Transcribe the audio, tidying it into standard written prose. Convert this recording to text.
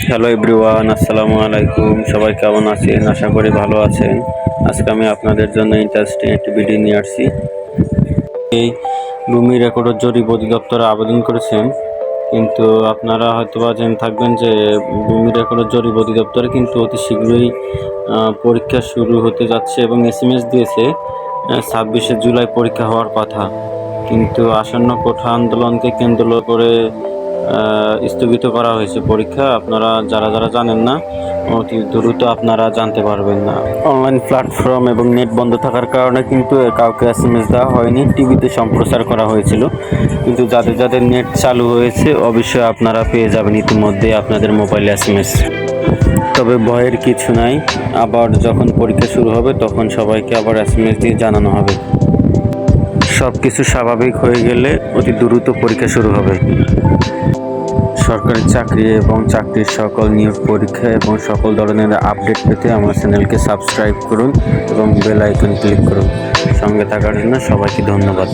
Hello everyone, আসসালামু আলাইকুম। সবাই কেমন আছেন? আশা করি ভালো আছেন। আজকে আমি আপনাদের জন্য ইন্টারেস্টিং একটি ভিডিও নিয়ে আসছি। এই ভূমি রেকর্ডের জরিপ অধিদপ্তরে আবেদন করেছেন, কিন্তু আপনারা হয়তোবা জেনে থাকবেন যে ভূমি রেকর্ডের জরিপ অধিদপ্তরে কিন্তু অতি শীঘ্রই পরীক্ষা শুরু হতে যাচ্ছে এবং এসএমএস দিয়েছে 26শে জুলাই পরীক্ষা হওয়ার কথা। কিন্তু আসন্ন কোঠা আন্দোলনকে কেন্দ্র করে স্থগিত করা হয়েছে পরীক্ষা। আপনারা যারা জানেন না, অতি দ্রুত আপনারা জানতে পারবেন না। অনলাইন প্ল্যাটফর্ম এবং নেট বন্ধ থাকার কারণে কিন্তু কাউকে এসএমএস দেওয়া হয়নি। টিভিতে সম্প্রচার করা হয়েছিল, কিন্তু যাদের নেট চালু হয়েছে অবশ্যই আপনারা পেয়ে যাবেন ইতিমধ্যে আপনাদের মোবাইলে এসএমএস। তবে ভয়ের কিছু নাই, আবার যখন পরীক্ষা শুরু হবে তখন সবাইকে আবার এসএমএস দিয়ে জানানো হবে। সব কিছু স্বাভাবিক হয়ে গেলে অতি দ্রুত পরীক্ষা শুরু হবে। সরকারি চাকরি এবং চাকরির সকল নিয়োগ পরীক্ষা এবং সকল ধরনের আপডেট পেতে আমার চ্যানেলকে সাবস্ক্রাইব করুন এবং বেল আইকন ক্লিক করুন। সঙ্গে থাকার জন্য সবাইকে ধন্যবাদ।